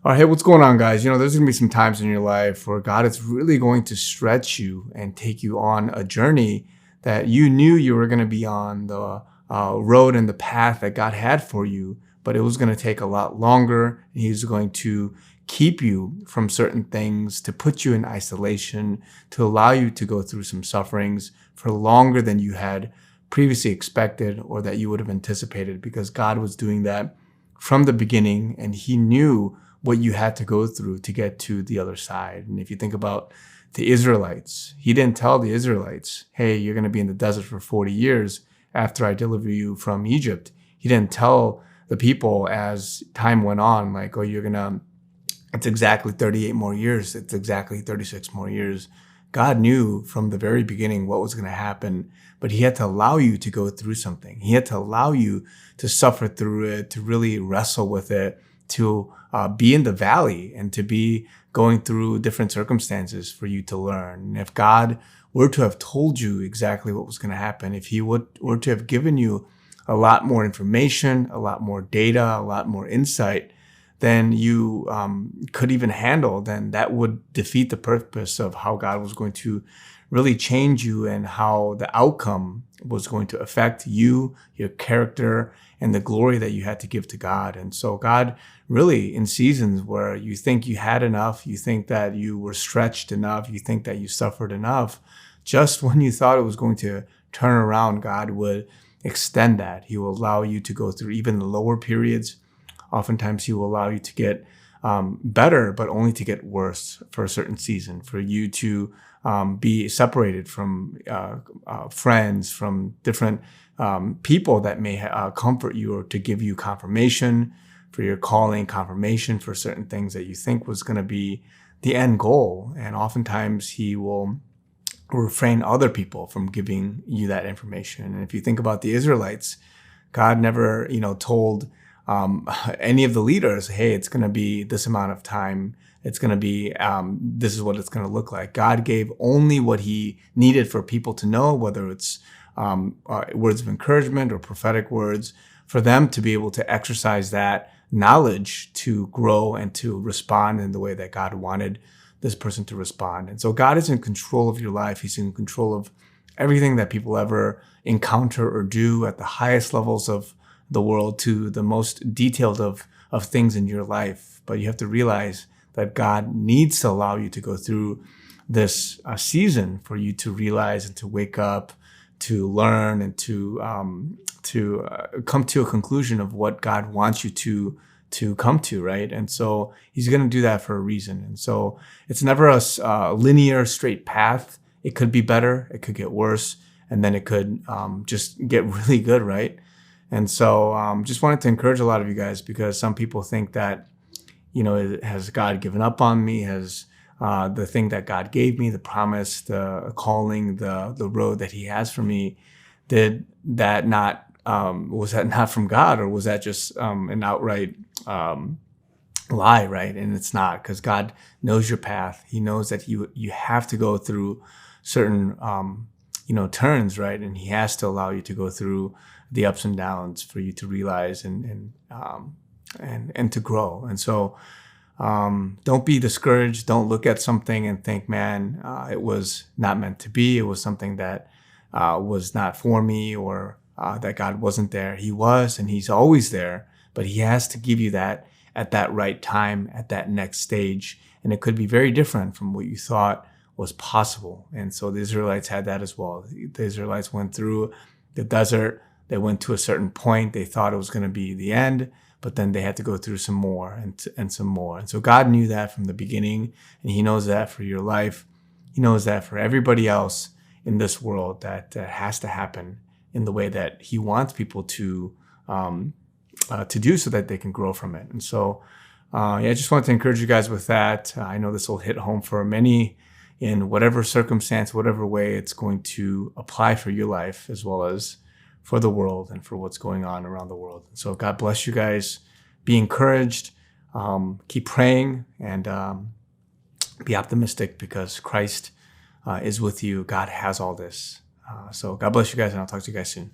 All right, hey, what's going on, guys? There's going to be some times in your life where God is really going to stretch you and take you on a journey that you knew you were going to be on the road and the path that God had for you, but it was going to take a lot longer. And He's going to keep you from certain things, to put you in isolation, to allow you to go through some sufferings for longer than you had previously expected or that you would have anticipated, because God was doing that from the beginning, and He knew what you had to go through to get to the other side. And if you think about the Israelites, He didn't tell the Israelites, hey, you're going to be in the desert for 40 years after I deliver you from Egypt. He didn't tell the people as time went on, like, oh, it's exactly 38 more years. It's exactly 36 more years. God knew from the very beginning what was going to happen, but He had to allow you to go through something. He had to allow you to suffer through it, to really wrestle with it, to be in the valley and to be going through different circumstances for you to learn. And if God were to have told you exactly what was going to happen, if He were to have given you a lot more information, a lot more data, a lot more insight than you could even handle, then that would defeat the purpose of how God was going to really change you and how the outcome was going to affect you, your character, and the glory that you had to give to God. And so God really, in seasons where you think you had enough, you think that you were stretched enough, you think that you suffered enough, just when you thought it was going to turn around, God would extend that. He will allow you to go through even the lower periods. Oftentimes He will allow you to get better, but only to get worse for a certain season, for you to be separated from friends, from different people that may comfort you or to give you confirmation for your calling, confirmation for certain things that you think was going to be the end goal. And oftentimes He will refrain other people from giving you that information. And if you think about the Israelites, God never, told any of the leaders, hey, it's going to be this amount of time. It's going to be, this is what it's going to look like. God gave only what He needed for people to know, whether it's words of encouragement or prophetic words, for them to be able to exercise that knowledge to grow and to respond in the way that God wanted this person to respond. And so God is in control of your life. He's in control of everything that people ever encounter or do, at the highest levels of the world to the most detailed of things in your life. But you have to realize that God needs to allow you to go through this season for you to realize and to wake up, to learn, and to come to a conclusion of what God wants you to come to, right? And so He's going to do that for a reason. And so it's never a linear, straight path. It could be better, it could get worse, and then it could just get really good, right? And so just wanted to encourage a lot of you guys, because some people think that, has God given up on me? Has the thing that God gave me, the promise, the calling, the road that He has for me, was that not from God, or was that just an outright lie, right? And it's not, because God knows your path. He knows that you have to go through certain turns, right? And He has to allow you to go through the ups and downs for you to realize and to grow. And so don't be discouraged. Don't look at something and think, man, it was not meant to be. It was something that was not for me, or that God wasn't there. He was, and He's always there, but He has to give you that at that right time, at that next stage. And it could be very different from what you thought was possible. And so the Israelites had that as well. The Israelites went through the desert. They went to a certain point. They thought it was going to be the end, but then they had to go through some more and some more. And so God knew that from the beginning, and He knows that for your life. He knows that for everybody else in this world, that has to happen in the way that He wants people to do, so that they can grow from it. And so, I just wanted to encourage you guys with that. I know this will hit home for many in whatever circumstance, whatever way it's going to apply for your life, as well as for the world and for what's going on around the world. So God bless you guys. Be encouraged. Keep praying, and be optimistic, because Christ is with you. God has all this. So God bless you guys, and I'll talk to you guys soon.